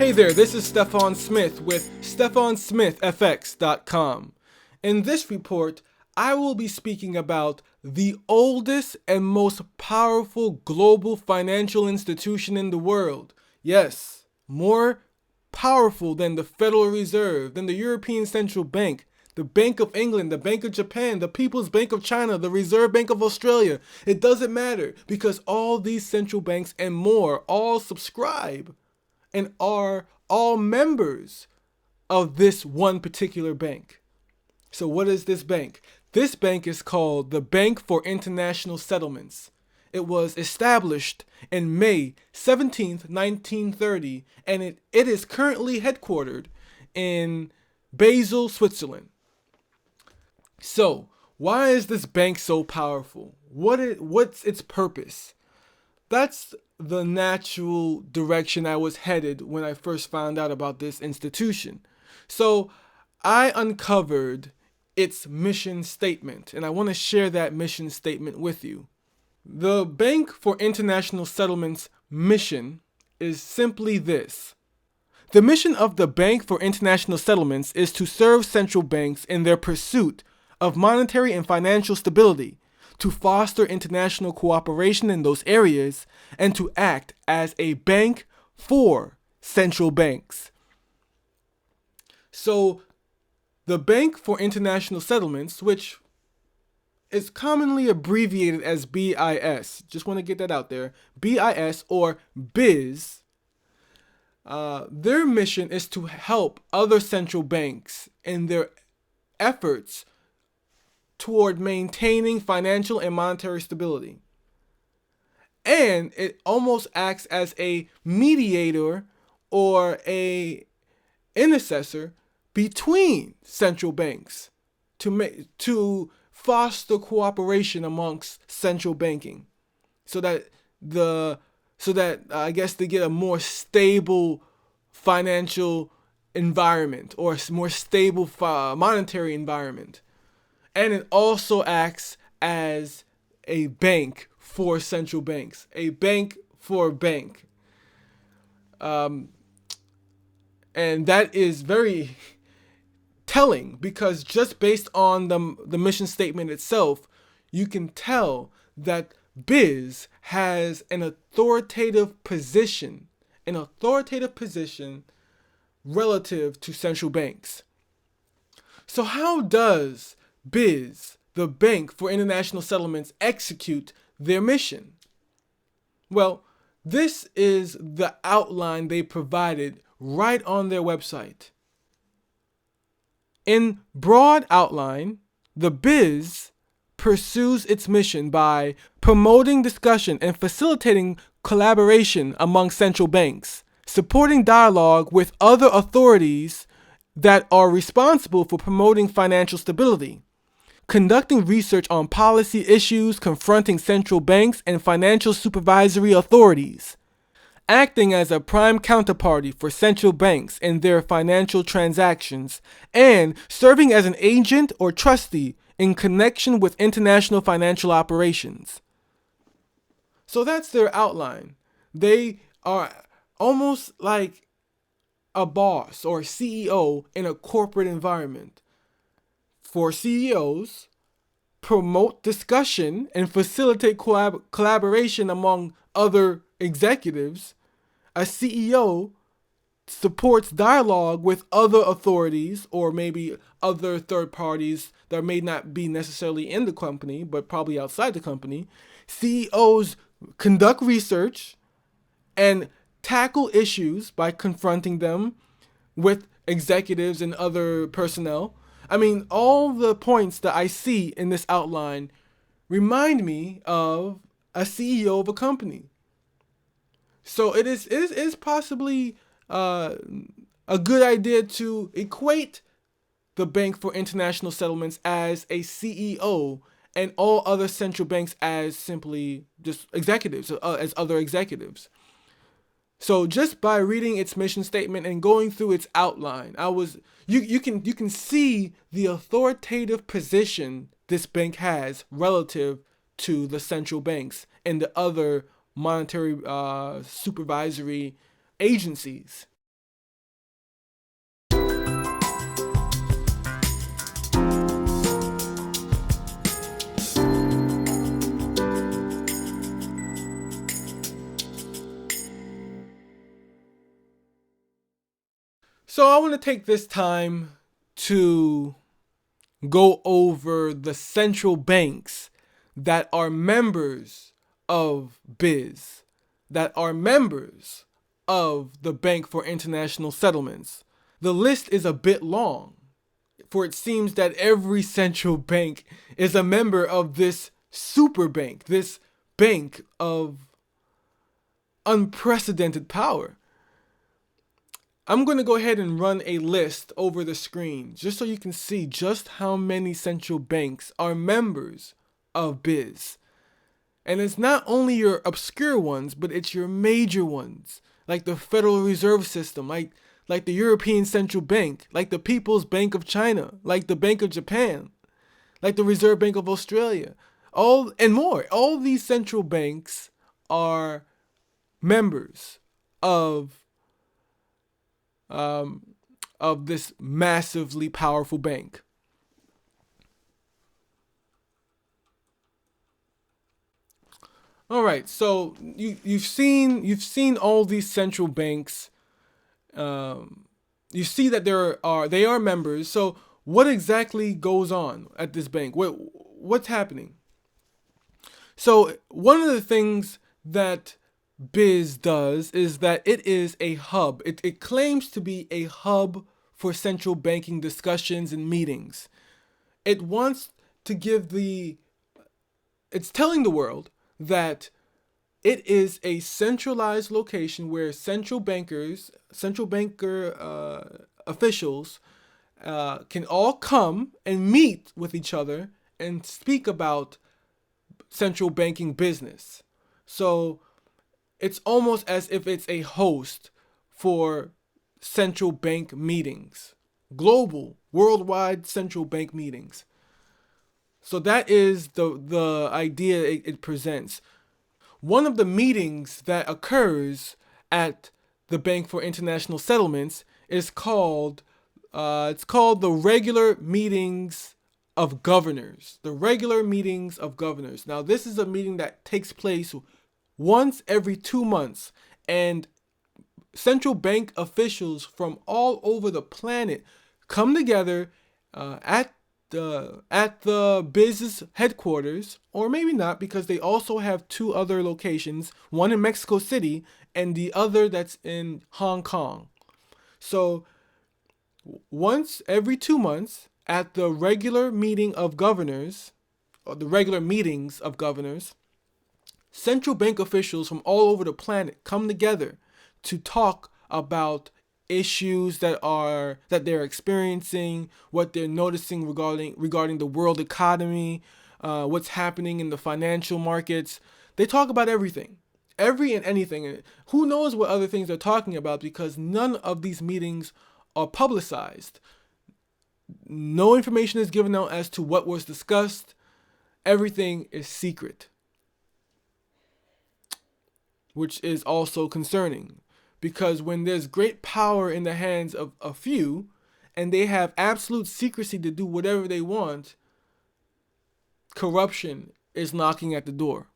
Hey there, this is Stefan Smith with StefanSmithFX.com. In this report, I will be speaking about the oldest and most powerful global financial institution in the world. Yes, more powerful than the Federal Reserve, than the European Central Bank, the Bank of England, the Bank of Japan, the People's Bank of China, the Reserve Bank of Australia. It doesn't matter because all these central banks and more all subscribe and are all members of this one particular bank. So what is this bank? This bank is called the Bank for International Settlements. It was established in May 17th, 1930, and it is currently headquartered in Basel, Switzerland. So, why is this bank so powerful? What's its purpose? That's the natural direction I was headed when I first found out about this institution. So I uncovered its mission statement, and I want to share that mission statement with you. The Bank for International Settlements mission is simply this. The mission of the Bank for International Settlements is to serve central banks in their pursuit of monetary and financial stability, to foster international cooperation in those areas, and to act as a bank for central banks. So, the Bank for International Settlements, which is commonly abbreviated as BIS, just want to get that out there, BIS or BIS, their mission is to help other central banks in their efforts toward maintaining financial and monetary stability. And it almost acts as a mediator or a intercessor between central banks to foster cooperation amongst central banking, so that I guess they get a more stable financial environment or more stable monetary environment. And it also acts as a bank for central banks, a bank for a bank. And that is very telling because just based on the mission statement itself, you can tell that BIS has an authoritative position relative to central banks. So how does BIS, the Bank for International Settlements, execute their mission? Well, this is the outline they provided right on their website. In broad outline, the BIS pursues its mission by promoting discussion and facilitating collaboration among central banks, supporting dialogue with other authorities that are responsible for promoting financial stability, conducting research on policy issues confronting central banks and financial supervisory authorities, acting as a prime counterparty for central banks in their financial transactions, and serving as an agent or trustee in connection with international financial operations. So that's their outline. They are almost like a boss or CEO in a corporate environment. For CEOs, promote discussion and facilitate collaboration among other executives. A CEO supports dialogue with other authorities or maybe other third parties that may not be necessarily in the company, but probably outside the company. CEOs conduct research and tackle issues by confronting them with executives and other personnel. I mean, all the points that I see in this outline remind me of a CEO of a company. So it is possibly a good idea to equate the Bank for International Settlements as a CEO and all other central banks as simply just executives, as other executives. So just by reading its mission statement and going through its outline, you can see the authoritative position this bank has relative to the central banks and the other monetary supervisory agencies. So I want to take this time to go over the central banks that are members of BIZ, that are members of the Bank for International Settlements. The list is a bit long, for it seems that every central bank is a member of this super bank, this bank of unprecedented power. I'm going to go ahead and run a list over the screen just so you can see just how many central banks are members of BIZ. And it's not only your obscure ones, but it's your major ones, like the Federal Reserve System, like the European Central Bank, like the People's Bank of China, like the Bank of Japan, like the Reserve Bank of Australia, all and more. All these central banks are members of this massively powerful bank. All right, so you've seen all these central banks. You see that they are members. So what exactly goes on at this bank? What's happening? So one of the things that BIZ does is that it is a hub. It claims to be a hub for central banking discussions and meetings. It wants to it's telling the world that it is a centralized location where central banker officials can all come and meet with each other and speak about central banking business. So it's almost as if it's a host for central bank meetings, global, worldwide central bank meetings. So that is the idea it presents. One of the meetings that occurs at the Bank for International Settlements is called the Regular Meetings of Governors. The Regular Meetings of Governors. Now, this is a meeting that takes place once every 2 months, and central bank officials from all over the planet come together at the business headquarters, or maybe not, because they also have 2 other locations, one in Mexico City and the other that's in Hong Kong. So once every 2 months at the regular meeting of governors, or the regular meetings of governors, central bank officials from all over the planet come together to talk about issues that they're experiencing, what they're noticing regarding the world economy, what's happening in the financial markets. They talk about everything, every and anything. Who knows what other things they're talking about, because none of these meetings are publicized. No information is given out as to what was discussed. Everything is secret, which is also concerning, because when there's great power in the hands of a few and they have absolute secrecy to do whatever they want, corruption is knocking at the door.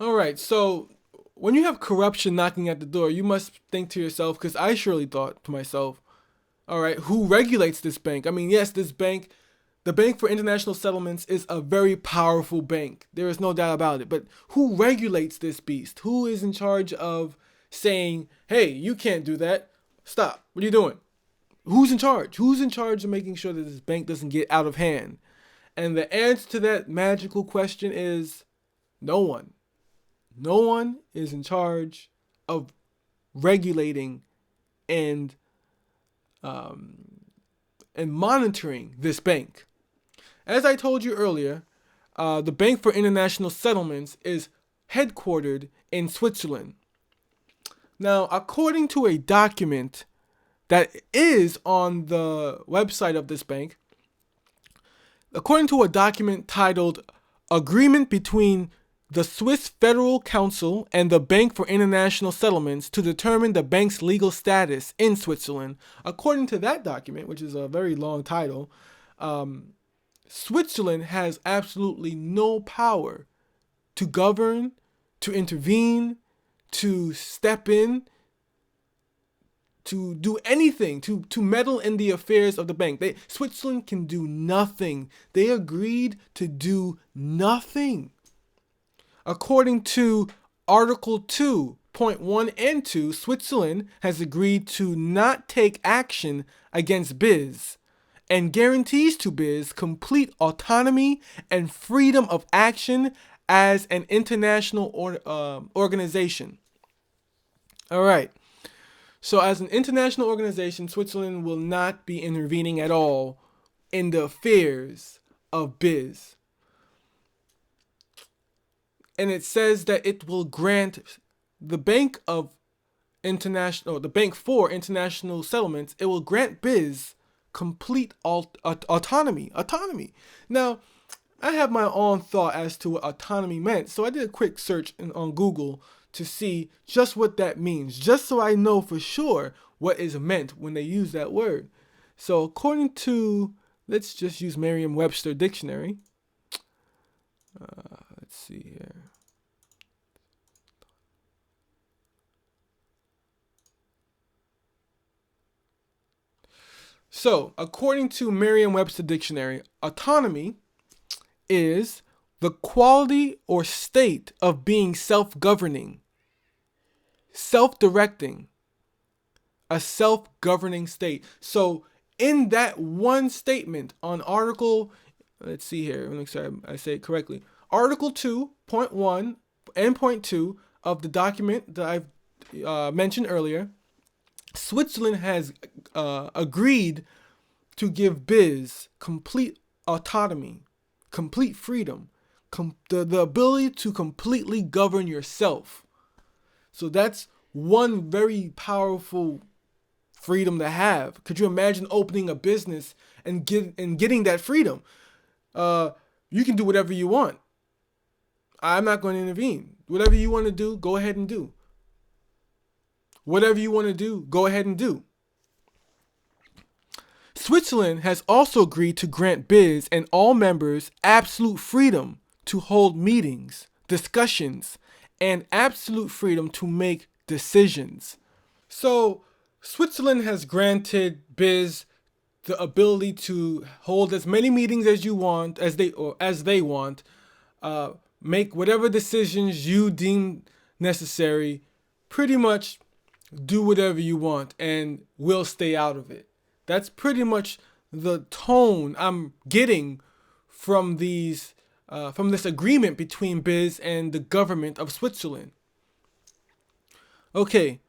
All right, so when you have corruption knocking at the door, you must think to yourself, because I surely thought to myself, all right, who regulates this bank? I mean, yes, this bank, the Bank for International Settlements, is a very powerful bank. There is no doubt about it. But who regulates this beast? Who is in charge of saying, hey, you can't do that. Stop. What are you doing? Who's in charge? Who's in charge of making sure that this bank doesn't get out of hand? And the answer to that magical question is no one. No one is in charge of regulating and monitoring this bank. As I told you earlier, the Bank for International Settlements is headquartered in Switzerland. Now, according to a document that is on the website of this bank, according to a document titled Agreement Between the Swiss Federal Council and the Bank for International Settlements to determine the bank's legal status in Switzerland, according to that document, which is a very long title, Switzerland has absolutely no power to govern, to intervene, to step in, to do anything, to meddle in the affairs of the bank. Switzerland can do nothing. They agreed to do nothing. According to Article 2.1 and 2, Switzerland has agreed to not take action against BIS and guarantees to BIS complete autonomy and freedom of action as an international organization. All right. So as an international organization, Switzerland will not be intervening at all in the affairs of BIS. And it says that it will grant the Bank for International Settlements, it will grant BIS complete autonomy. Now, I have my own thought as to what autonomy meant, so I did a quick search on Google to see just what that means, just so I know for sure what is meant when they use that word. So according to, let's just use Merriam-Webster dictionary. Let's see here. So according to Merriam-Webster dictionary, autonomy is the quality or state of being self-governing, self-directing, a self-governing state. So in that one statement on Article, let's see here, make sure I say it correctly. Article 2.1 and point 2 of the document that I've mentioned earlier, Switzerland has agreed to give BIS complete autonomy, complete freedom, the ability to completely govern yourself. So that's one very powerful freedom to have. Could you imagine opening a business and getting that freedom? You can do whatever you want. I'm not going to intervene. Whatever you want to do, go ahead and do. Whatever you want to do, go ahead and do. Switzerland has also agreed to grant BIS and all members absolute freedom to hold meetings, discussions, and absolute freedom to make decisions. So Switzerland has granted BIS the ability to hold as many meetings as you want, as they want, make whatever decisions you deem necessary, pretty much do whatever you want, and we'll stay out of it. That's pretty much the tone I'm getting from this agreement between BIS and the government of Switzerland. Okay,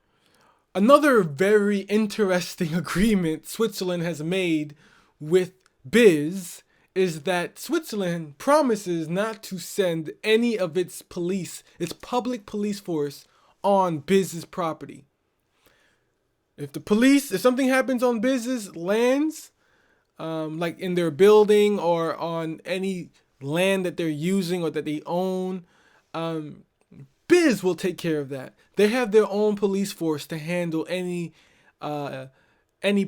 another very interesting agreement Switzerland has made with BIS is that Switzerland promises not to send any of its public police force on BIS's property. If something happens on BIS's lands, like in their building or on any land that they're using or that they own, BIS will take care of that. They have their own police force to handle any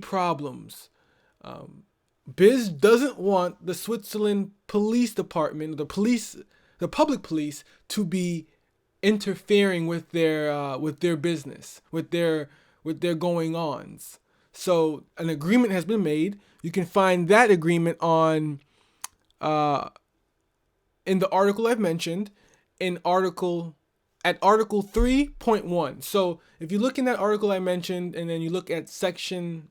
problems. BIS doesn't want the Switzerland Police Department, the public police, to be interfering with their business, with their going-ons. So an agreement has been made. You can find that agreement in the article I've mentioned, at Article 3.1. So if you look in that article I mentioned, and then you look at section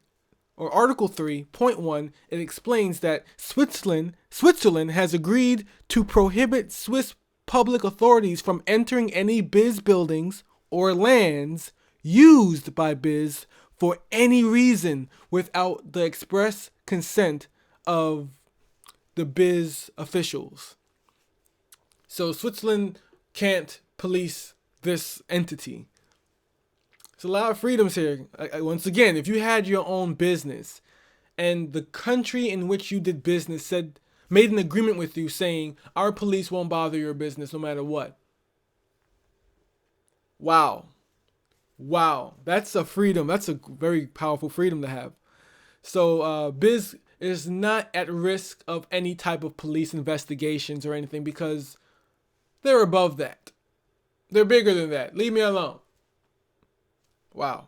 or Article 3.1, it explains that Switzerland has agreed to prohibit Swiss public authorities from entering any BIS buildings or lands used by BIS for any reason without the express consent of the BIS officials. So Switzerland can't police this entity. There's a lot of freedoms here. Once again, if you had your own business and the country in which you did business made an agreement with you saying our police won't bother your business no matter what. Wow, that's a freedom. That's a very powerful freedom to have. So BIS is not at risk of any type of police investigations or anything because they're above that. They're bigger than that. Leave me alone. Wow,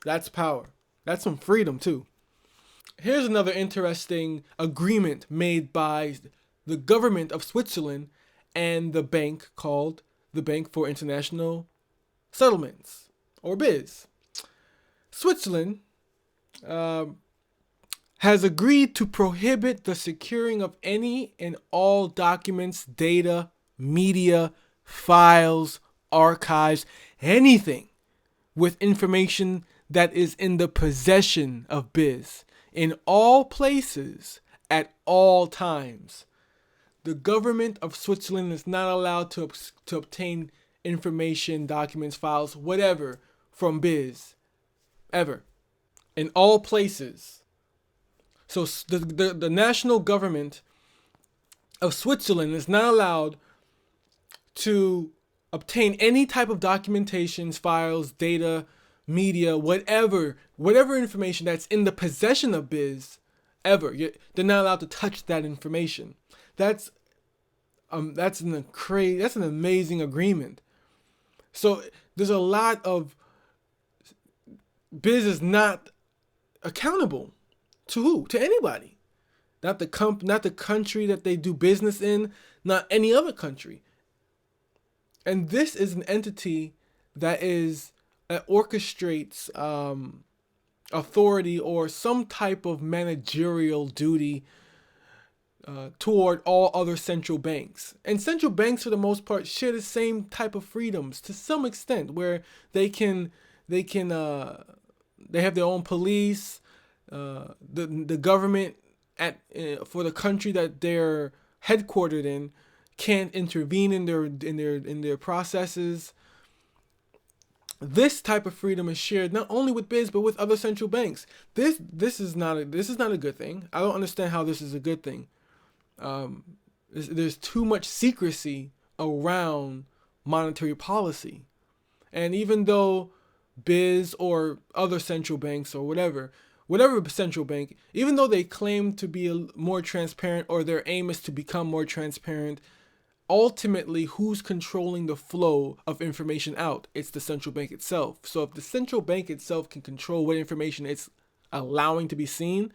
that's power. That's some freedom too. Here's another interesting agreement made by the government of Switzerland and the bank called the Bank for International Settlements, or BIS. Switzerland has agreed to prohibit the securing of any and all documents, data, media, files, archives, anything with information that is in the possession of BIS in all places at all times. The government of Switzerland is not allowed to obtain information, documents, files, whatever from BIS ever in all places. So the national government of Switzerland is not allowed to obtain any type of documentations, files, data, media, whatever information that's in the possession of BIS ever. They're not allowed to touch that information. That's an amazing agreement. So there's a lot of BIS is not accountable to who? To anybody. Not the country that they do business in, not any other country. And this is an entity that orchestrates authority or some type of managerial duty toward all other central banks. And central banks, for the most part, share the same type of freedoms to some extent, where they have their own police. The government for the country that they're headquartered in can't intervene in their processes. This type of freedom is shared not only with BIS but with other central banks. This is not a good thing. I don't understand how this is a good thing. There's too much secrecy around monetary policy, and even though BIS or other central banks or whatever central bank, even though they claim to be more transparent or their aim is to become more transparent, ultimately who's controlling the flow of information out? It's the central bank itself. So if the central bank itself can control what information it's allowing to be seen,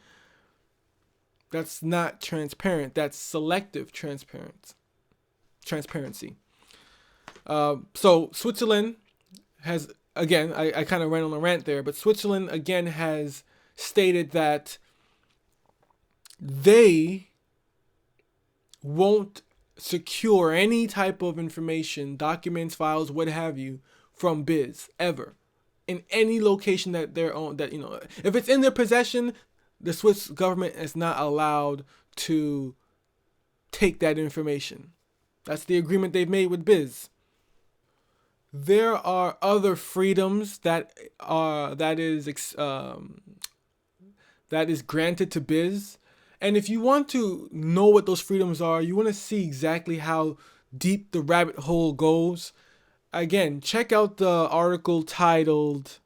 that's not transparent. That's selective transparency. So Switzerland has, again, I kind of ran on a rant there, but Switzerland again has stated that they won't secure any type of information, documents, files, what have you, from BIS ever in any location that they're on. That, if it's in their possession, the Swiss government is not allowed to take that information. That's the agreement they've made with BIS. There are other freedoms that is granted to BIS. And if you want to know what those freedoms are, you want to see exactly how deep the rabbit hole goes, again, check out the article titled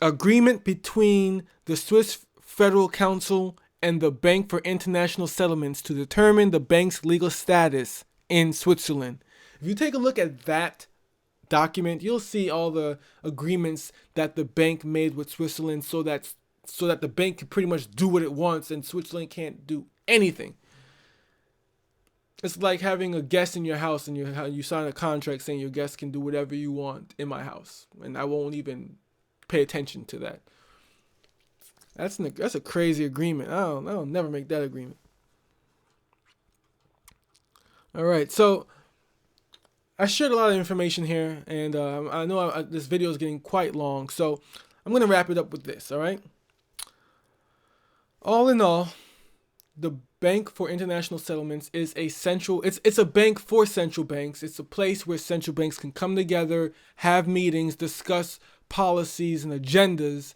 Agreement Between the Swiss Federal Council and the Bank for International Settlements to Determine the Bank's Legal Status in Switzerland. If you take a look at that document, you'll see all the agreements that the bank made with Switzerland so that the bank can pretty much do what it wants and Switzerland can't do anything. It's like having a guest in your house and you sign a contract saying your guest can do whatever you want in my house, and I won't even pay attention to that. That's a crazy agreement. I'll never make that agreement. All right, so I shared a lot of information here, and I know this video is getting quite long, so I'm going to wrap it up with this, all right? All in all, the Bank for International Settlements is it's a bank for central banks. It's a place where central banks can come together, have meetings, discuss policies and agendas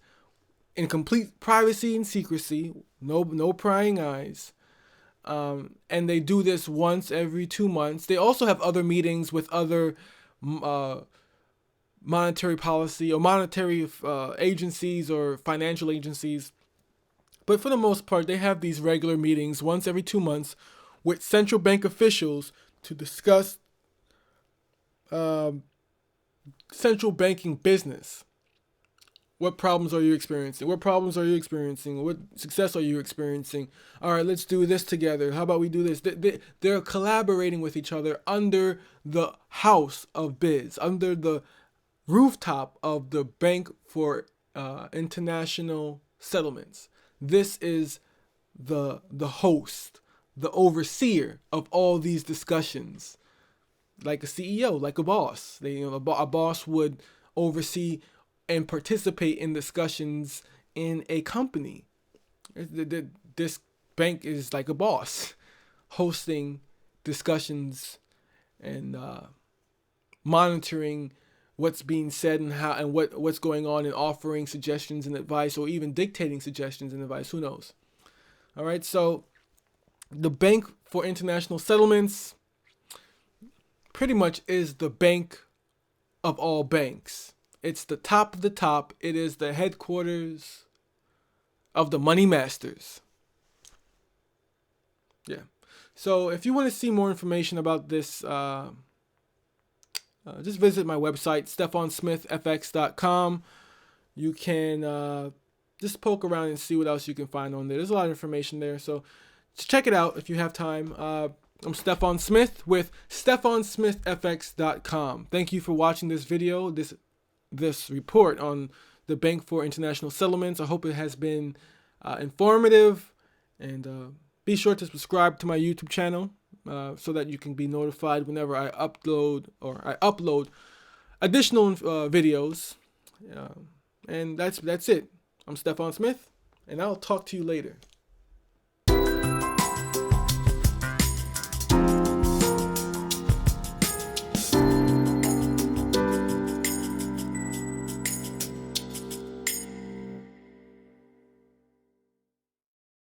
in complete privacy and secrecy, no prying eyes. And they do this once every 2 months. They also have other meetings with other monetary policy or monetary agencies or financial agencies. But for the most part, they have these regular meetings once every 2 months with central bank officials to discuss central banking business. What problems are you experiencing? What problems are you experiencing? What success are you experiencing? All right, let's do this together. How about we do this? They're collaborating with each other under the house of biz, under the rooftop of the Bank for International Settlements. This is the host, the overseer of all these discussions, like a CEO, like a boss. A boss would oversee and participate in discussions in a company. This bank is like a boss, hosting discussions and monitoring what's being said and how and what's going on, and offering suggestions and advice, or even dictating suggestions and advice. Who knows? All right, so the Bank for International Settlements pretty much is the bank of all banks. It's the top of the top. It is the headquarters of the money masters. Yeah. So if you want to see more information about this, just visit my website, stephonsmithfx.com. You can just poke around and see what else you can find on there. There's a lot of information there, so just check it out if you have time. I'm Stephon Smith with stephonsmithfx.com. Thank you for watching this video, this report on the Bank for International Settlements. I hope it has been informative, and be sure to subscribe to my YouTube channel so that you can be notified whenever I upload additional videos. And that's it. I'm Stephon Smith, and I'll talk to you later.